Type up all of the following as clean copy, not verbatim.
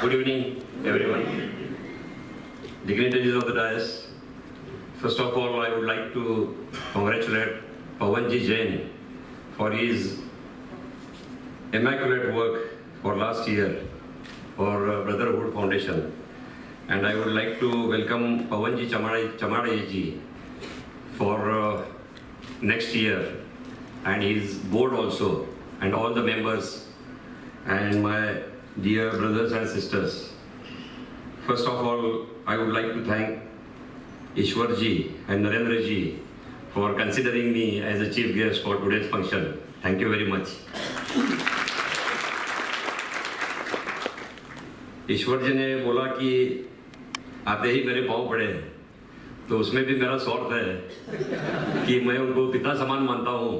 Good evening, everyone. Dignitaries of the dais. First of all, I would like to congratulate Pawanji Jain for his immaculate work for last year for Brotherhood Foundation. And I would like to welcome Pawanji Chamade for next year, and his board also, and all the members, and my dear brothers and sisters. First of all, I would like to thank Ishwar ji and Narendra ji for considering me as a chief guest for today's function. Thank you very much. ईश्वर जी ने बोला कि आते ही मेरे पाँव पड़े, तो उसमें भी मेरा स्वार्थ है कि मैं उनको पिता समान मानता हूँ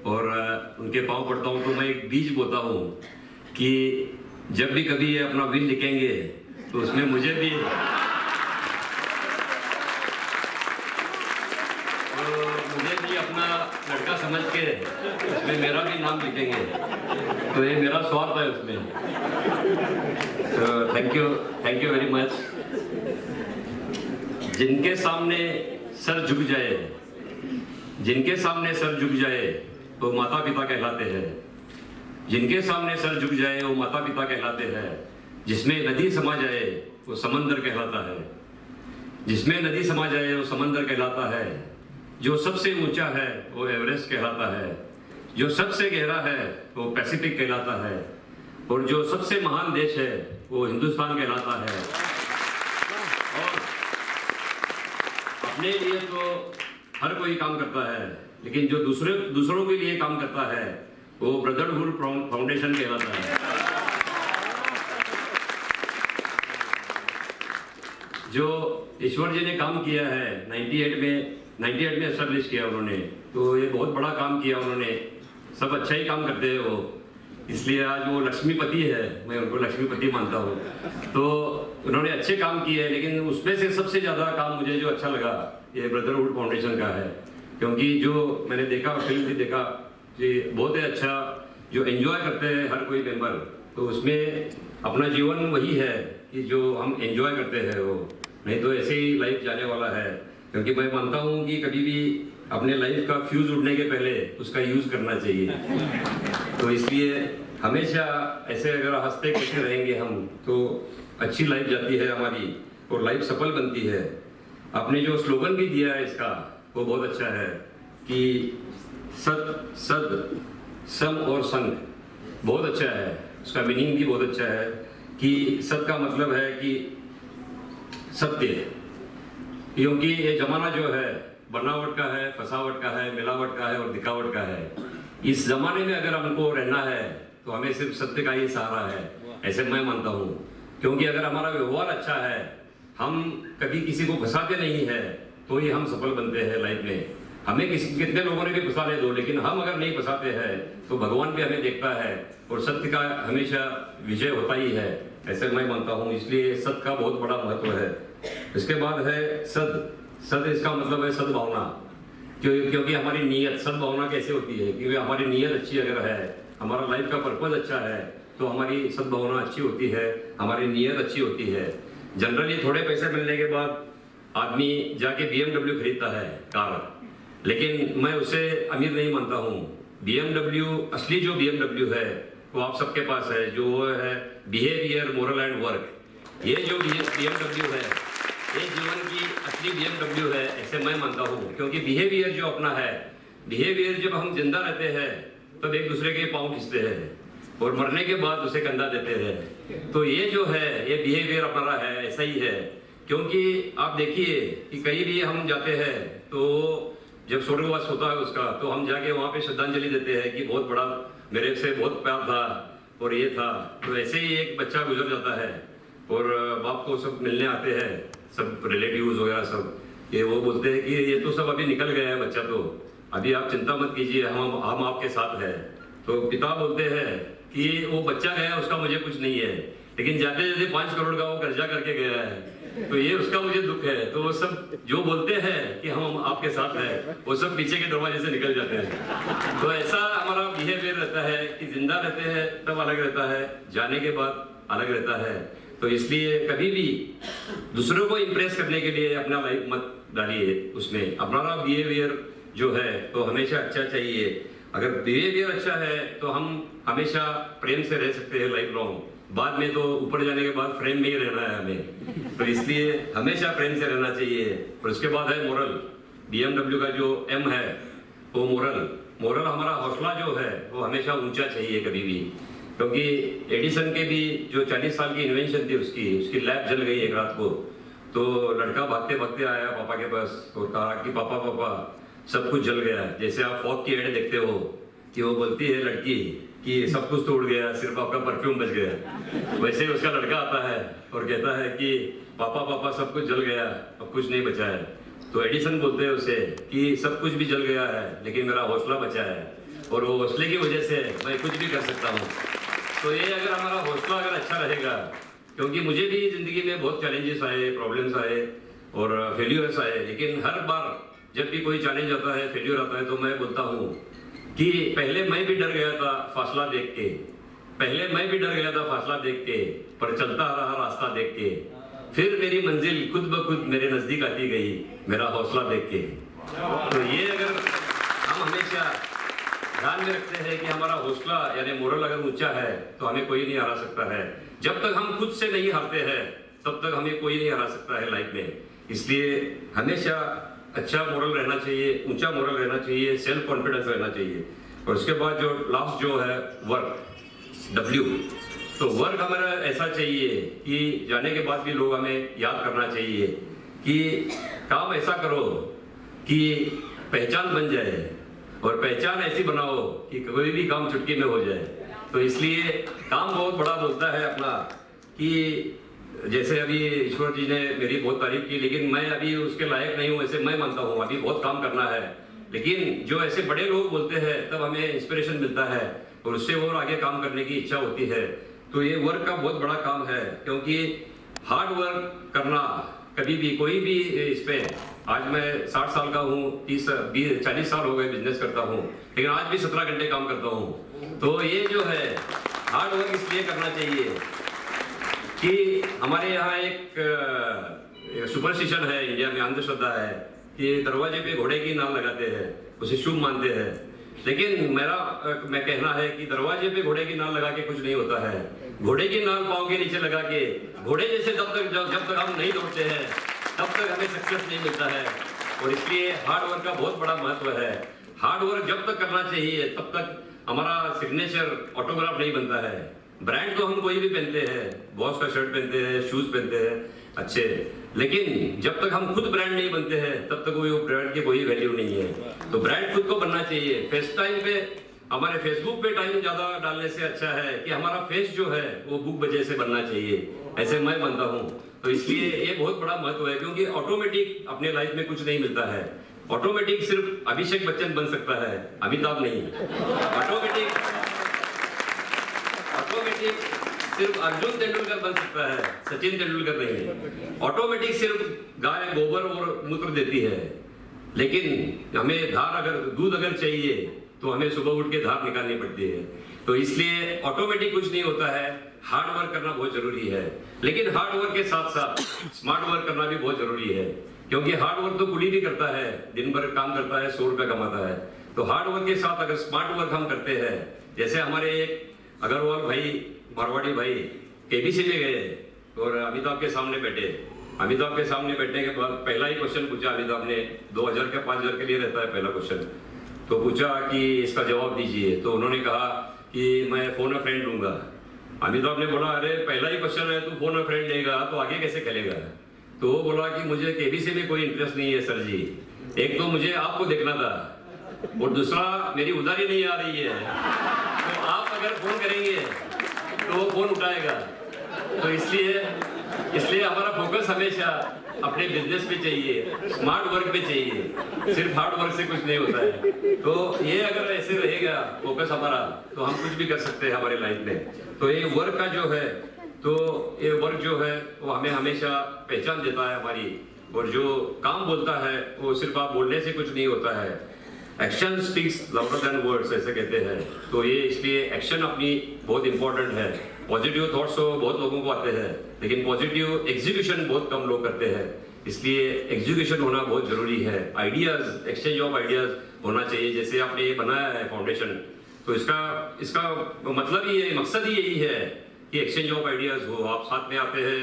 और उनके पाँव पड़ता हूँ। तो मैं एक बीज बोता हूँ कि जब भी कभी ये अपना विल लिखेंगे तो उसमें मुझे भी अपना लड़का समझ के उसमें मेरा भी नाम लिखेंगे, तो ये मेरा स्वार्थ है उसमें। तो थैंक यू वेरी मच। जिनके सामने सर झुक जाए, जिनके सामने सर झुक जाए वो माता पिता कहलाते हैं। जिनके सामने सर झुक जाए वो माता पिता कहलाते हैं। जिसमें नदी समा जाए वो समंदर कहलाता है। जिसमें नदी समा जाए वो समंदर कहलाता है। जो सबसे ऊंचा है वो एवरेस्ट कहलाता है। जो सबसे गहरा है वो पैसिफिक कहलाता है। और जो सबसे महान देश है वो हिंदुस्तान कहलाता है। और अपने लिए तो हर कोई काम करता है, लेकिन जो दूसरों के लिए काम करता है वो ब्रदरहुड फाउंडेशन कहलाता है। जो ईश्वर जी ने काम किया है 98 में एस्टेब्लिश किया उन्होंने, तो ये बहुत बड़ा काम किया उन्होंने। सब अच्छा ही काम करते हैं वो, इसलिए आज वो लक्ष्मीपति है, मैं उनको लक्ष्मीपति मानता हूँ। तो उन्होंने अच्छे काम किए हैं, लेकिन उसमें से सबसे ज़्यादा काम मुझे जो अच्छा लगा ये ब्रदरहुड फाउंडेशन का है। क्योंकि जो मैंने देखा, फिल्म भी देखा कि बहुत ही अच्छा जो एंजॉय करते हैं हर कोई मेंबर, तो उसमें अपना जीवन वही है कि जो हम एंजॉय करते हैं वो, नहीं तो ऐसे ही लाइफ जाने वाला है। क्योंकि मैं मानता हूँ कि कभी भी अपने लाइफ का फ्यूज उड़ने के पहले उसका यूज करना चाहिए। तो इसलिए हमेशा ऐसे अगर हंसते खेलते रहेंगे हम तो अच्छी लाइफ जाती है हमारी और लाइफ सफल बनती है। आपने जो स्लोगन भी दिया है इसका वो बहुत अच्छा है कि सत सद सम और संग, बहुत अच्छा है। उसका मीनिंग भी बहुत अच्छा है कि सत का मतलब है कि सत्य, क्योंकि ये जमाना जो है बनावट का है, फसावट का है, मिलावट का है और दिखावट का है। इस जमाने में अगर हमको रहना है तो हमें सिर्फ सत्य का ही सहारा है, ऐसे मैं मानता हूँ। क्योंकि अगर हमारा व्यवहार अच्छा है, हम कभी किसी को फंसाते नहीं है, तो ही हम सफल बनते हैं लाइफ में। हमें कितने लोगों ने भी फंसाने दो, लेकिन हम अगर नहीं फंसाते हैं तो भगवान भी हमें देखता है और सत्य का हमेशा विजय होता ही है, ऐसे मैं मानता हूँ। इसलिए सत्य का बहुत बड़ा महत्व है। इसके बाद है सद इसका मतलब है सद्भावना। क्योंकि हमारी नीयत, सद्भावना कैसे होती है? क्योंकि हमारी नीयत अच्छी अगर है, हमारा लाइफ का पर्पज अच्छा है, तो हमारी सद्भावना अच्छी होती है, हमारी नीयत अच्छी होती है। जनरली थोड़े पैसे मिलने के बाद आदमी जाके BMW खरीदता है कार, लेकिन मैं उसे अमीर नहीं मानता हूँ। BMW, असली जो BMW है वो आप सबके पास है, जो वो है बिहेवियर, मोरल एंड वर्क। ये जो BMW है ये जीवन की असली BMW है, ऐसे मैं मानता हूँ। क्योंकि बिहेवियर जो अपना है, बिहेवियर जब हम जिंदा रहते हैं तब एक दूसरे के पाँव खींचते हैं और मरने के बाद उसे कंधा देते हैं। तो ये जो है ये बिहेवियर अपना है, ऐसा ही है। क्योंकि आप देखिए कि कहीं भी हम जाते हैं तो जब स्वर्गवास होता है उसका, तो हम जाके वहाँ पे श्रद्धांजलि देते हैं कि बहुत बड़ा मेरे से बहुत प्यार था और ये था। तो ऐसे ही एक बच्चा गुजर जाता है और बाप को सब मिलने आते हैं, सब रिलेटिव्स वगैरह सब, ये वो बोलते हैं कि ये तो सब अभी निकल गया है बच्चा, तो अभी आप चिंता मत कीजिए, हम आपके साथ हैं। तो पिता बोलते हैं कि वो बच्चा गया उसका मुझे कुछ नहीं है, लेकिन जाते जाते 5 करोड़ का वो कर्जा करके गया है, तो ये उसका मुझे दुख है। तो वो सब जो बोलते हैं कि हम आपके साथ हैं, वो सब पीछे के दरवाजे से निकल जाते हैं। तो ऐसा हमारा बिहेवियर रहता है कि जिंदा रहते हैं तब अलग रहता है, जाने के बाद अलग रहता है। तो इसलिए कभी भी दूसरों को इम्प्रेस करने के लिए अपना लाइफ मत डालिए उसमें। अपना बिहेवियर जो है तो हमेशा अच्छा चाहिए। अगर बिहेवियर अच्छा है तो हम हमेशा प्रेम से रह सकते हैं लाइफ लॉन्ग। बाद में तो ऊपर जाने के बाद प्रेम में ही रहना है हमें, तो इसलिए हमेशा प्रेम से रहना चाहिए। और उसके बाद है मोरल। BMW का जो M है वो मोरल हमारा हौसला जो है वो हमेशा ऊंचा चाहिए कभी भी। क्योंकि एडिसन के भी जो 40 साल की इन्वेंशन थी उसकी लैब जल गई एक रात को। तो लड़का भागते भागते आया पापा के पास और कहा कि पापा सब कुछ जल गया। जैसे आप फॉग की एड देखते हो कि वो बोलती है लड़की कि सब कुछ तो उड़ गया, सिर्फ आपका परफ्यूम बच गया। वैसे उसका लड़का आता है और कहता है कि पापा सब कुछ जल गया, अब कुछ नहीं बचा है। तो एडिसन बोलते हैं उसे कि सब कुछ भी जल गया है लेकिन मेरा हौसला बचा है, और वो हौसले की वजह से मैं कुछ भी कर सकता हूँ। तो ये अगर हमारा हौसला अगर अच्छा रहेगा, क्योंकि मुझे भी जिंदगी में बहुत चैलेंजेस आए, प्रॉब्लम्स आए और फेल्यूर्स आए, लेकिन हर बार जब भी कोई चैलेंज आता है, फेल्यूर आता है, तो मैं बोलता हूँ कि पहले मैं भी डर गया था फासला देख के, पर चलता रहा रास्ता देख के, फिर मेरी मंजिल खुद ब खुद मेरे नजदीक आती गई मेरा हौसला देख के। तो ये अगर हम हमेशा ध्यान में रखते हैं कि हमारा हौसला यानी मोरल अगर ऊंचा है तो हमें कोई नहीं हरा सकता है। जब तक हम खुद से नहीं हारते हैं तब तक हमें कोई नहीं हरा सकता है लाइफ में। इसलिए हमेशा अच्छा मोरल रहना चाहिए, ऊंचा मोरल रहना चाहिए, सेल्फ कॉन्फिडेंस रहना चाहिए। और उसके बाद जो लास्ट जो है वर्क, W, तो वर्क हमारा ऐसा चाहिए कि जाने के बाद भी लोग हमें याद करना चाहिए कि काम ऐसा करो कि पहचान बन जाए, और पहचान ऐसी बनाओ कि कोई भी काम चुटकी में हो जाए। तो इसलिए काम बहुत बड़ा बोलता है अपना कि जैसे अभी ईश्वर जी ने मेरी बहुत तारीफ की, लेकिन मैं अभी उसके लायक नहीं हूँ, ऐसे मैं मानता हूँ। अभी बहुत काम करना है, लेकिन जो ऐसे बड़े लोग बोलते हैं तब हमें इंस्पिरेशन मिलता है और उससे और आगे काम करने की इच्छा होती है। तो ये वर्क का बहुत बड़ा काम है, क्योंकि हार्ड वर्क करना कभी भी कोई भी इस पे, आज मैं 60 साल का हूँ, 40 साल हो गए बिजनेस करता हूँ, लेकिन आज भी 17 घंटे काम करता हूँ। तो ये जो है हार्ड वर्क इसलिए करना चाहिए कि हमारे यहाँ एक सुपरस्टिशन है इंडिया में, अंधश्रद्धा है कि दरवाजे पे घोड़े की नाल लगाते हैं, उसे शुभ मानते हैं। लेकिन मैं कहना है कि दरवाजे पे घोड़े की नाल लगा के कुछ नहीं होता है। घोड़े की नाल पाँव के नीचे लगा के घोड़े जैसे जब तक हम नहीं दौड़ते हैं तब तक हमें सक्सेस नहीं मिलता है। और इसलिए हार्ड वर्क का बहुत बड़ा महत्व है। हार्ड वर्क जब तक करना चाहिए तब तक हमारा सिग्नेचर ऑटोग्राफ नहीं बनता है। ब्रांड तो हम कोई भी पहनते हैं, बॉस का शर्ट पहनते हैं, शूज पहनते हैं अच्छे, लेकिन जब तक हम खुद ब्रांड नहीं बनते हैं तब तक वो ब्रांड की कोई वैल्यू नहीं है। तो ब्रांड खुद को बनना चाहिए। फेस टाइम पे हमारे फेसबुक पे टाइम ज्यादा डालने से अच्छा है कि हमारा फेस जो है वो बुक वजह से बनना चाहिए, ऐसे मैं मानता हूँ। तो इसलिए ये बहुत बड़ा महत्व है, क्योंकि ऑटोमेटिक अपने लाइफ में कुछ नहीं मिलता है। ऑटोमेटिक सिर्फ अभिषेक बच्चन बन सकता है, अमिताभ नहीं। ऑटोमेटिक सिर्फ अर्जुन तेंदुलकर बन सकता है, सचिन तेंदुलकर नहीं। ऑटोमेटिक सिर्फ गाय गोबर और मूत्र देती है, लेकिन हमें दूध अगर चाहिए तो हमें सुबह उठ के धार निकालनी पड़ती है। तो इसलिए ऑटोमेटिक कुछ नहीं होता है, हार्ड वर्क करना बहुत जरूरी है। लेकिन हार्ड वर्क के साथ साथ स्मार्ट वर्क करना भी बहुत जरूरी है, क्योंकि हार्ड वर्क तो कुली भी करता है, दिन भर काम करता है, 100 रुपया कमाता है। तो हार्ड वर्क के साथ अगर स्मार्ट वर्क हम करते हैं, जैसे हमारे एक अग्रवाल भाई, मारवाड़ी भाई केबीसी में गए और अमिताभ के सामने बैठे। अमिताभ के सामने बैठने के बाद पहला ही क्वेश्चन पूछा अमिताभ ने, 2000 के 5000 के लिए रहता है पहला क्वेश्चन। तो पूछा कि इसका जवाब दीजिए। तो उन्होंने कहा कि मैं फोन अ फ्रेंड लूंगा। अमिताभ ने बोला, अरे पहला ही क्वेश्चन है, तू फोन अ फ्रेंड लेगा तो आगे कैसे खेलेगा? तो वो बोला कि मुझे केबीसी में कोई इंटरेस्ट नहीं है सर जी, एक तो मुझे आपको देखना था और दूसरा मेरी उधारी नहीं आ रही है, तो आप अगर फोन करेंगे तो वो फोन उठाएगा। तो इसलिए हमारा फोकस हमेशा अपने बिजनेस पे चाहिए, स्मार्ट वर्क पे चाहिए, सिर्फ हार्ड वर्क से कुछ नहीं होता है। तो ये अगर ऐसे रहेगा फोकस हमारा तो हम कुछ भी कर सकते हैं हमारे लाइफ में। तो ये वर्क का जो है, तो ये वर्क जो है वो हमें हमेशा पहचान देता है हमारी, और जो काम बोलता है वो सिर्फ आप बोलने से कुछ नहीं होता है। Action speaks louder than words ऐसे कहते हैं। तो ये इसलिए एक्शन अपनी बहुत इंपॉर्टेंट है। पॉजिटिव थॉट्स तो बहुत लोगों को आते हैं, लेकिन पॉजिटिव एग्जीक्यूशन बहुत कम लोग करते हैं। इसलिए एग्जीक्यूशन होना बहुत जरूरी है। आइडियाज, एक्सचेंज ऑफ आइडियाज होना चाहिए। जैसे आपने ये बनाया है फाउंडेशन, तो इसका मतलब ही है, मकसद ही यही है कि एक्सचेंज ऑफ आइडियाज हो। आप साथ में आते हैं,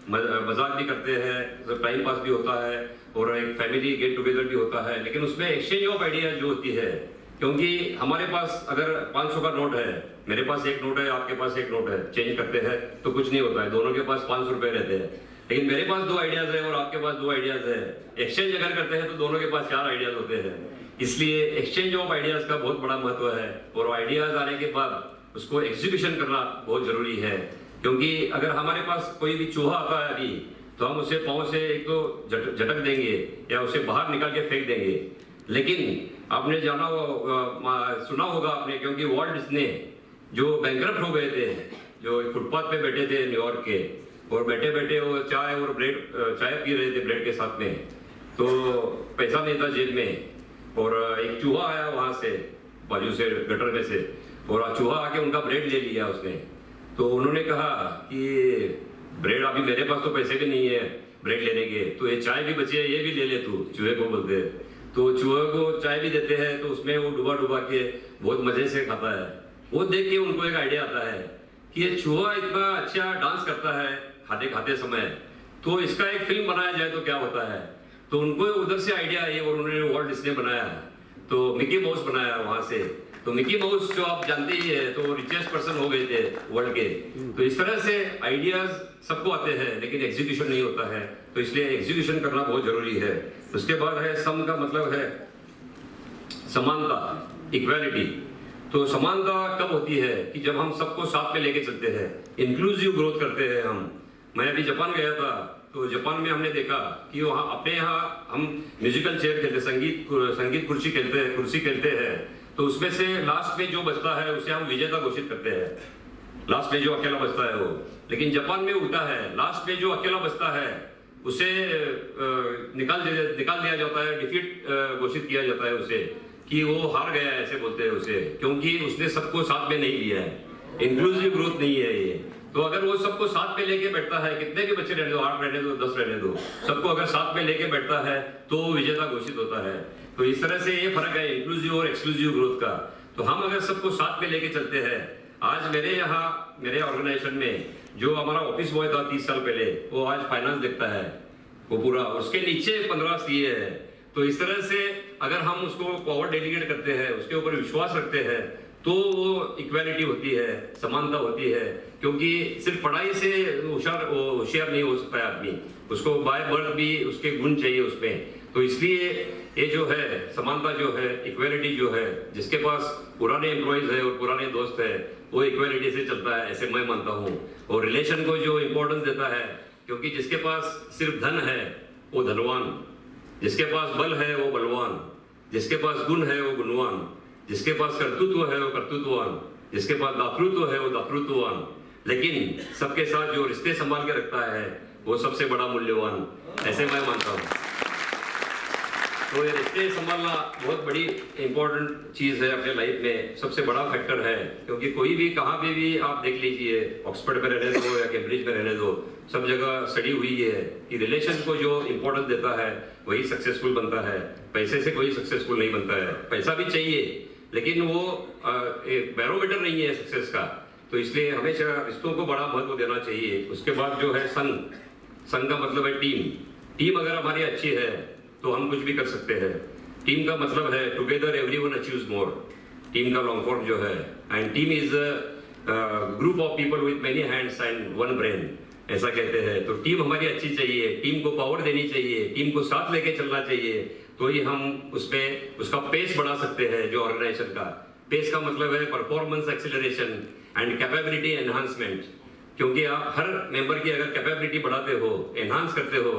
मजाक भी करते हैं, टाइम पास भी होता है और एक फैमिली गेट टुगेदर भी होता है, लेकिन उसमें एक्सचेंज ऑफ आइडियाज जो होती है, क्योंकि हमारे पास अगर 500 का नोट है, मेरे पास एक नोट है, आपके पास एक नोट है, चेंज करते हैं तो कुछ नहीं होता है, दोनों के पास 500 रुपए रहते हैं। लेकिन मेरे पास 2 आइडियाज है और आपके पास 2 आइडियाज है, एक्सचेंज अगर करते हैं तो दोनों के पास 4 आइडियाज होते हैं। इसलिए एक्सचेंज ऑफ आइडियाज का बहुत बड़ा महत्व है और आइडियाज आने के बाद उसको एग्जीक्यूशन करना बहुत जरूरी है। क्योंकि अगर हमारे पास कोई भी चूहा आता है अभी, तो हम उसे पाँव से एक तो झटक देंगे या उसे बाहर निकाल के फेंक देंगे। लेकिन आपने सुना होगा आपने, क्योंकि वॉल्ट डिज्नी जो बैंकरप्ट हो गए थे, जो फुटपाथ पे बैठे थे न्यूयॉर्क के, और बैठे बैठे वो चाय पी रहे थे ब्रेड के साथ में, तो पैसा नहीं था जेब में, और एक चूहा आया वहां से बाजू से गटर में से, और चूहा आके उनका ब्रेड ले लिया उसने। तो उन्होंने कहा कि ब्रेड, अभी मेरे पास तो पैसे भी नहीं है ब्रेड लेने के, तो ये चाय भी बची है, ये भी ले ले तू, चूहे को बोलते हैं। तो चूहे को चाय भी देते हैं, तो उसमें वो डुबा के बहुत मजे से खाता है। वो देख के उनको एक आइडिया आता है कि ये चूहा इतना अच्छा डांस करता है खाते समय, तो इसका एक फिल्म बनाया जाए तो क्या होता है। तो उनको उधर से आइडिया आई और उन्होंने वॉल्ट डिज्नी बनाया, तो मिकी माउस बनाया वहां से। तो मिकी माउस जो आप जानते ही है, तो रिचेस्ट पर्सन हो गए थे वर्ल्ड के। तो इस तरह से आइडियाज सबको आते हैं, लेकिन एग्जीक्यूशन नहीं होता है, तो इसलिए एग्जीक्यूशन करना बहुत जरूरी है। उसके बाद है सम, का मतलब है समानता, इक्वालिटी। तो समानता कब होती है कि जब हम सबको साथ में लेके चलते हैं, इंक्लूसिव ग्रोथ करते हैं हम। मैं अभी जापान गया था, तो जापान में हमने देखा कि वहाँ अपने यहाँ हम म्यूजिकल चेयर खेलते, संगीत कुर्सी खेलते हैं, तो उसमें से लास्ट में जो बचता है उसे हम विजेता घोषित करते हैं, लास्ट में जो अकेला बचता है वो। लेकिन जापान में उल्टा है, लास्ट में जो अकेला बचता है उसे निकाल दिया जाता है, डिफीट घोषित किया जाता है उसे, कि वो हार गया है, ऐसे बोलते हैं उसे, क्योंकि उसने सबको साथ में नहीं लिया है। इंक्लूसिव ग्रोथ नहीं है ये। तो अगर वो सबको साथ में लेके बैठता है, कितने भी बच्चे रहने दो, 8 रहने दो, 10 रहने दो, सबको अगर साथ में लेके बैठता है तो वो विजेता घोषित होता है। तो इस तरह से ये फर्क है इंक्लूसिव और एक्सक्लूसिव ग्रोथ का। तो हम अगर सबको साथ में लेके चलते हैं, आज मेरे यहाँ मेरे ऑर्गेनाइजेशन में जो हमारा ऑफिस बॉय था 30 साल पहले, वो आज फाइनेंस देखता है वो पूरा, उसके नीचे 15 सीए है। तो इस तरह से अगर हम उसको पावर डेलीगेट करते हैं, उसके ऊपर विश्वास रखते हैं, तो वो इक्वालिटी होती है, समानता होती है। क्योंकि सिर्फ पढ़ाई से होशियार नहीं हो सकता है आदमी, उसको बाय बर्थ भी उसके गुण चाहिए उसमें। तो इसलिए ये जो है समानता जो है, इक्वालिटी जो है, जिसके पास पुराने एम्प्लॉइज है और पुराने दोस्त है, वो इक्वालिटी से चलता है, ऐसे मैं मानता हूँ। और रिलेशन को जो इम्पोर्टेंस देता है, क्योंकि जिसके पास सिर्फ धन है वो धनवान, जिसके पास बल है वो बलवान, जिसके पास गुण है वो गुणवान, जिसके पास कर्तृत्व है वो कर्तृत्ववान, जिसके पास दातृत्व है वो दातृत्ववान। लेकिन सबके साथ जो रिश्ते संभाल के रखता है वो सबसे बड़ा मूल्यवान, ऐसे मैं मानता हूँ। तो ये रिश्ते संभालना बहुत बड़ी इंपॉर्टेंट चीज है अपने लाइफ में, सबसे बड़ा फैक्टर है। क्योंकि कोई भी कहाँ पे भी आप देख लीजिए, ऑक्सफोर्ड में रहने दो या कैम्ब्रिज में रहने दो, सब जगह स्टडी हुई है कि रिलेशन को जो इंपॉर्टेंस देता है वही सक्सेसफुल बनता है। पैसे से कोई सक्सेसफुल नहीं बनता है, पैसा भी चाहिए, लेकिन वो एक बैरोमीटर नहीं है सक्सेस का। तो इसलिए हमेशा रिश्तों को बड़ा महत्व देना चाहिए। उसके बाद जो है संघ का मतलब है टीम अगर हमारी अच्छी है तो हम कुछ भी कर सकते हैं। टीम का मतलब है टुगेदर एवरीवन अचीव्स मोर, टीम का लॉन्ग फॉर्म जो है। And team is group of people with many hands and one brain, ऐसा कहते हैं। तो टीम हमारी अच्छी चाहिए, टीम को पावर देनी चाहिए, टीम को साथ लेके चलना चाहिए, तो ही हम उसमें उसका पेस बढ़ा सकते हैं। जो ऑर्गेनाइजेशन का पेस का मतलब है performance acceleration and capability enhancement. क्योंकि आप हर मेंबर की अगर कैपेबिलिटी बढ़ाते हो, एनहांस करते हो,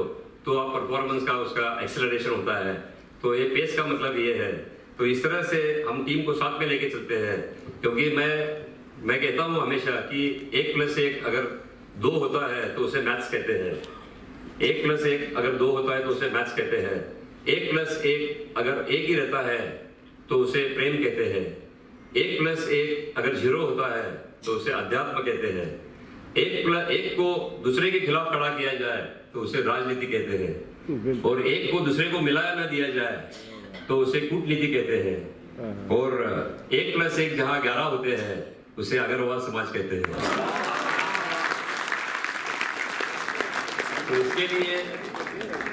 तो आप परफॉर्मेंस का उसका एक्सेलरेशन होता है। तो ये पेस का मतलब ये है। तो इस तरह से हम टीम को साथ में लेके चलते हैं। क्योंकि मैं कहता हूँ हमेशा कि 1+1 अगर 2 होता है तो उसे मैथ्स कहते हैं, 1+1 अगर 2 होता है तो उसे मैथ्स कहते हैं, 1+1 अगर 1 ही रहता है तो उसे प्रेम कहते हैं, 1+1 अगर 0 होता है तो उसे अध्यात्म कहते हैं। एक को दूसरे के खिलाफ खड़ा किया जाए तो उसे राजनीति कहते हैं, और एक को दूसरे को मिलाया न दिया जाए तो उसे कूटनीति कहते हैं, और 1+1 जहां 11 होते हैं उसे अग्रवाल समाज कहते हैं। तो इसके लिए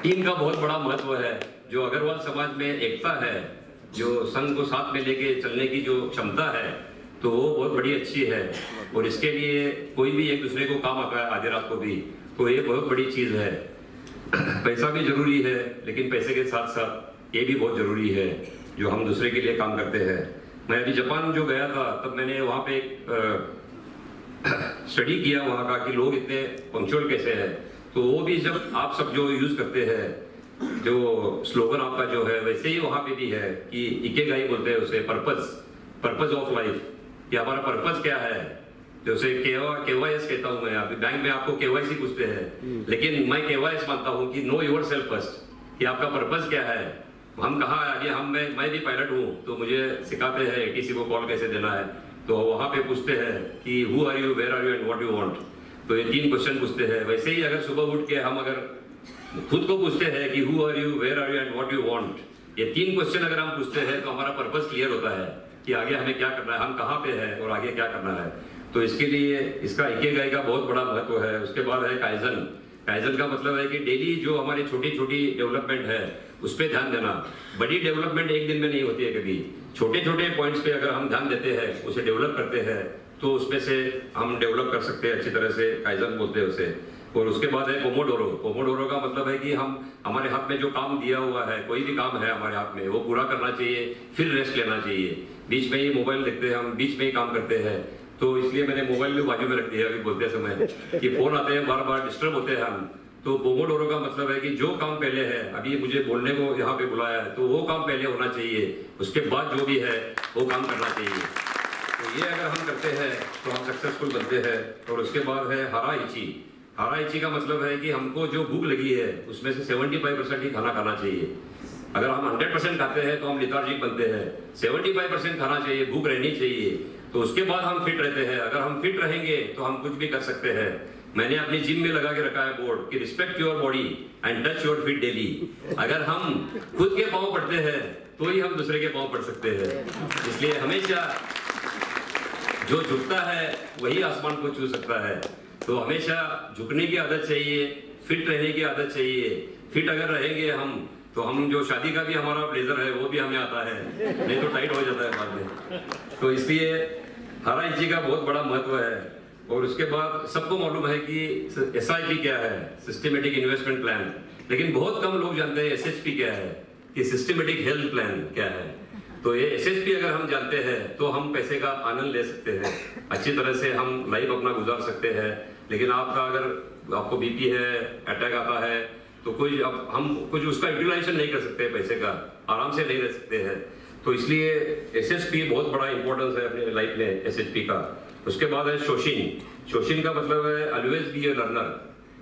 टीम का बहुत बड़ा महत्व है। जो अग्रवाल समाज में एकता है, जो संघ को साथ में लेके चलने की जो क्षमता है, तो वो बहुत बड़ी अच्छी है। और इसके लिए कोई भी एक दूसरे को काम आता है आधी रात को भी, तो ये बहुत बड़ी चीज है। पैसा भी जरूरी है, लेकिन पैसे के साथ साथ ये भी बहुत जरूरी है जो हम दूसरे के लिए काम करते हैं। मैं अभी जापान जो गया था, तब मैंने वहाँ पे स्टडी किया वहाँ का कि लोग इतने पंक्चुअल कैसे हैं। तो वो भी जब आप सब जो यूज करते हैं, जो स्लोगन आपका जो है, वैसे ही वहाँ पे भी है कि इकेगाई बोलते हैं उसे, पर्पस ऑफ लाइफ, कि हमारा पर्पस क्या है। जैसे केवाईएस कहता हूँ मैं, अभी बैंक में आपको केवाईसी पूछते हैं, लेकिन मैं केवाईएस मानता हूँ कि नो योर सेल्फ फर्स्ट, कि आपका पर्पस क्या है। हम कहा आगे मैं भी पायलट हूँ, तो मुझे सिखाते हैं एटीसी को कॉल कैसे देना है। तो वहाँ पे पूछते हैं कि who are you, where are you and what you want. तो ये 3 क्वेश्चन पूछते हैं। वैसे ही अगर सुबह उठ के हम अगर खुद को पूछते हैं कि who are you, where are you and what you want, ये 3 क्वेश्चन अगर हम पूछते हैं तो हमारा पर्पस क्लियर होता है कि आगे हमें क्या करना है, हम कहाँ पे हैं और आगे क्या करना है। तो इसके लिए इसका इकेगाई का बहुत बड़ा महत्व है। उसके बाद है काइजन का मतलब है कि डेली जो हमारी छोटी छोटी डेवलपमेंट है उस पर ध्यान देना। बड़ी डेवलपमेंट एक दिन में नहीं होती है, कभी छोटे छोटे पॉइंट्स पे अगर हम ध्यान देते हैं, उसे डेवलप करते हैं, तो उसमें से हम डेवलप कर सकते हैं अच्छी तरह से। काइजन बोलते हैं उसे। और उसके बाद है पोमोडोरो का मतलब है कि हम हमारे हाथ में जो काम दिया हुआ है, कोई भी काम है हमारे हाथ में, वो पूरा करना चाहिए, फिर रेस्ट लेना चाहिए। बीच में ही मोबाइल देखते हैं हम, बीच में ही काम करते हैं, तो इसलिए मैंने मोबाइल भी बाजू में रख दिया अभी बोलते समय कि फोन आते हैं, बार बार डिस्टर्ब होते हैं हम। तो पोमोडोरो का मतलब है कि जो काम पहले है, अभी मुझे बोलने को यहाँ पे बुलाया है, तो वो काम पहले होना चाहिए, उसके बाद जो भी है वो काम करना चाहिए। तो ये अगर हम करते हैं तो हम सक्सेसफुल बनते हैं। और उसके बाद है हाराइची का मतलब है कि हमको जो भूख लगी है उसमें से 75% ही खाना खाना चाहिए। अगर हम 100% खाते हैं तो हम लिथार्जिक बनते हैं। 75% खाना चाहिए, भूख रहनी चाहिए, तो उसके बाद हम फिट रहते हैं। अगर हम फिट रहेंगे तो हम कुछ भी कर सकते हैं। मैंने अपनी जिम में लगा के रखा है बोर्ड कि respect your body and touch your feet daily. अगर हम खुद के पांव पड़ते हैं तो ही हम दूसरे के पांव पड़ सकते हैं। इसलिए हमेशा जो झुकता है वही आसमान को छू सकता है। तो हमेशा झुकने की आदत चाहिए, फिट रहने की आदत चाहिए। फिट अगर रहेंगे हम, तो हम जो शादी का भी हमारा ब्लेजर है वो भी हमें आता है, नहीं तो टाइट हो जाता है बाद में। तो इसलिए हाराइची का बहुत बड़ा महत्व है। और उसके बाद सबको मालूम है कि SIP क्या है, सिस्टमेटिक इन्वेस्टमेंट प्लान, लेकिन बहुत कम लोग जानते हैं SHP क्या है, कि सिस्टमेटिक हेल्थ प्लान क्या है। तो ये SHP अगर हम जानते हैं तो हम पैसे का आनंद ले सकते हैं, अच्छी तरह से हम लाइफ अपना गुजार सकते हैं। लेकिन आपको BP है, अटैक आता है, तो हम कुछ उसका यूटिलाइजेशन नहीं कर सकते, पैसे का आराम से नहीं रह सकते हैं। तो इसलिए SHP बहुत बड़ा इंपॉर्टेंस है अपने लाइफ में, SHP का। उसके बाद है शोशिन का मतलब है ऑलवेज बी ए लर्नर।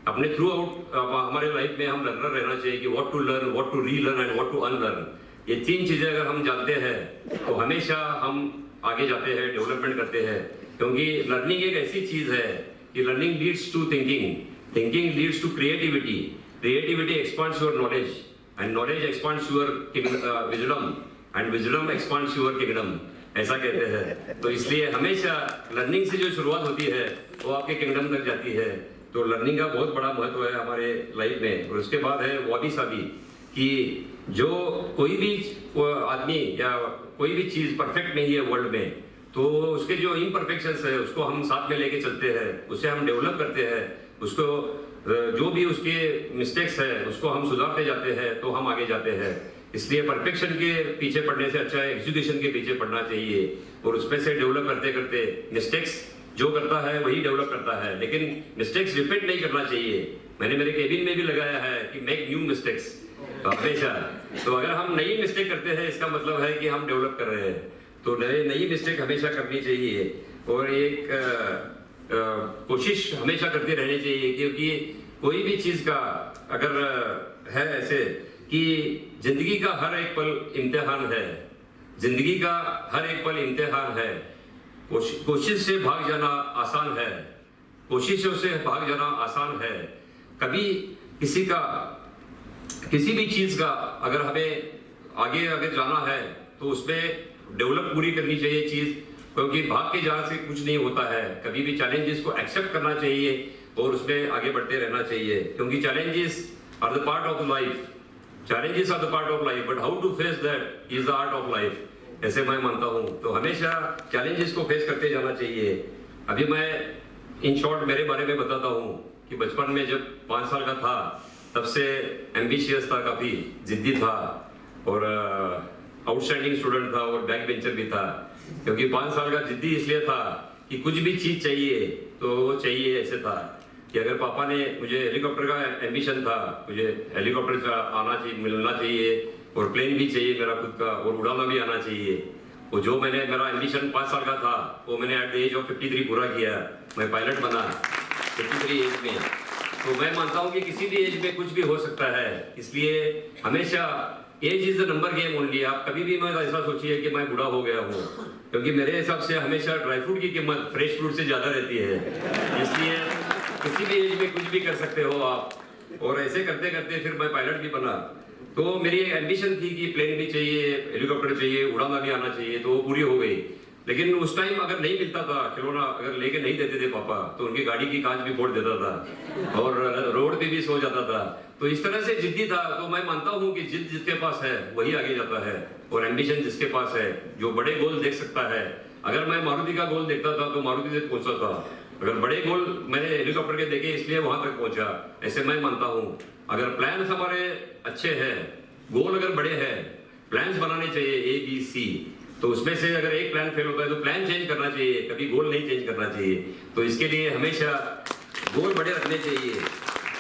अपने थ्रू आउट हमारे लाइफ में हम लर्नर रहना चाहिए कि what to learn, what to relearn and what to unlearn. ये 3 चीजें अगर हम जानते हैं तो हमेशा हम आगे जाते हैं, डेवलपमेंट करते हैं। क्योंकि लर्निंग एक ऐसी चीज है कि learning leads to thinking leads to creativity expands your knowledge, and knowledge expands your wisdom, and wisdom expands your kingdom, ऐसा कहते हैं। तो इसलिए हमेशा लर्निंग से जो शुरुआत होती है वो आपके किंगडम तक जाती है। तो लर्निंग का बहुत बड़ा महत्व है हमारे लाइफ में। और उसके बाद है वाबी साबी, कि जो कोई भी आदमी या कोई भी चीज परफेक्ट नहीं है वर्ल्ड में, तो उसके जो इम्परफेक्शंस है उसको हम साथ में लेके चलते हैं, उसे हम डेवलप करते हैं, उसको जो भी उसके मिस्टेक्स है उसको हम सुधारते जाते हैं, तो हम आगे जाते हैं। इसलिए परफेक्शन के पीछे पढ़ने से अच्छा है एग्जीक्यूशन के पीछे पढ़ना चाहिए। और उसमें से डेवलप करते करते मिस्टेक्स जो करता है वही डेवलप करता है, लेकिन मिस्टेक्स रिपीट नहीं करना चाहिए। मैंने मेरे केबिन में भी लगाया है कि मेक न्यू मिस्टेक्स, तो हमेशा। तो अगर हम नई मिस्टेक करते हैं इसका मतलब है कि हम डेवलप कर रहे हैं। तो नई मिस्टेक हमेशा करनी चाहिए, और एक कोशिश हमेशा करते रहनी चाहिए। क्योंकि कोई भी चीज का अगर है ऐसे कि जिंदगी का हर एक पल इम्तिहान है, जिंदगी का हर एक पल इम्तिहान है। कोशिश से भाग जाना आसान है, कोशिशों से भाग जाना आसान है। कभी किसी भी चीज का अगर हमें आगे जाना है तो उसमें डेवलप पूरी करनी चाहिए चीज, क्योंकि भाग के जाने से कुछ नहीं होता है। कभी भी चैलेंजेस को एक्सेप्ट करना चाहिए और उसमें आगे बढ़ते रहना चाहिए, क्योंकि challenges are the part of life. Challenges are the part of life, but how to face that is the art of life, ऐसे मैं मानता हूं। तो हमेशा चैलेंजेस को फेस करते जाना चाहिए। अभी मैं इन शॉर्ट मेरे बारे में बताता हूं कि बचपन में जब 5 साल का था तब से एम्बिशियस था, काफी जिद्दी था और आउटस्टैंडिंग स्टूडेंट था और बैक बेंचर भी था। क्योंकि 5 साल का जिद्दी इसलिए था कि कुछ भी चीज चाहिए तो वो चाहिए, ऐसे था कि अगर पापा ने, मुझे हेलीकॉप्टर का एम्बिशन था, मुझे हेलीकॉप्टर आना चाहिए, मिलना चाहिए और प्लेन भी चाहिए मेरा खुद का और उड़ाना भी आना चाहिए। वो जो मेरा एम्बिशन 5 साल का था वो मैंने एट द एज ऑफ 53 पूरा किया। मैं पायलट बना 53 एज में। तो मैं मानता हूँ कि किसी भी एज में कुछ भी हो सकता है, इसलिए हमेशा age is the number game only. आप कभी भी मैं ऐसा सोचिए कि मैं बूढ़ा हो गया हूँ, क्योंकि मेरे हिसाब से हमेशा ड्राई फ्रूट की कीमत फ्रेश फ्रूट से ज्यादा रहती है। इसलिए किसी भी एज में कुछ भी कर सकते हो आप। और ऐसे करते करते फिर मैं पायलट भी बना। तो मेरी एक एम्बिशन थी कि प्लेन भी चाहिए, हेलीकॉप्टर चाहिए, उड़ाना भी आना चाहिए, तो वो पूरी हो गई। लेकिन उस टाइम अगर नहीं मिलता था खिलौना, अगर लेके नहीं देते थे पापा, तो उनकी गाड़ी की कांच भी फोड़ देता था और रोड पे भी सो जाता था। तो इस तरह से जिद्दी था। तो मैं मानता हूँ कि जिद जिसके पास है वही आगे जाता है, और एम्बिशन जिसके पास है, जो बड़े गोल देख सकता है। अगर मैं मारुति का गोल देखता था तो मारुति तक पहुंचा था। अगर बड़े गोल मैंने हेलीकॉप्टर के देखे इसलिए वहां तक पहुंचा, ऐसे मैं मानता हूँ। अगर प्लान हमारे अच्छे हैं, गोल अगर बड़े हैं, प्लान्स बनाने चाहिए ABC। तो उसमें से अगर एक प्लान फेल होता है तो प्लान चेंज करना चाहिए, कभी गोल नहीं चेंज करना चाहिए। तो इसके लिए हमेशा गोल बड़े रखने चाहिए।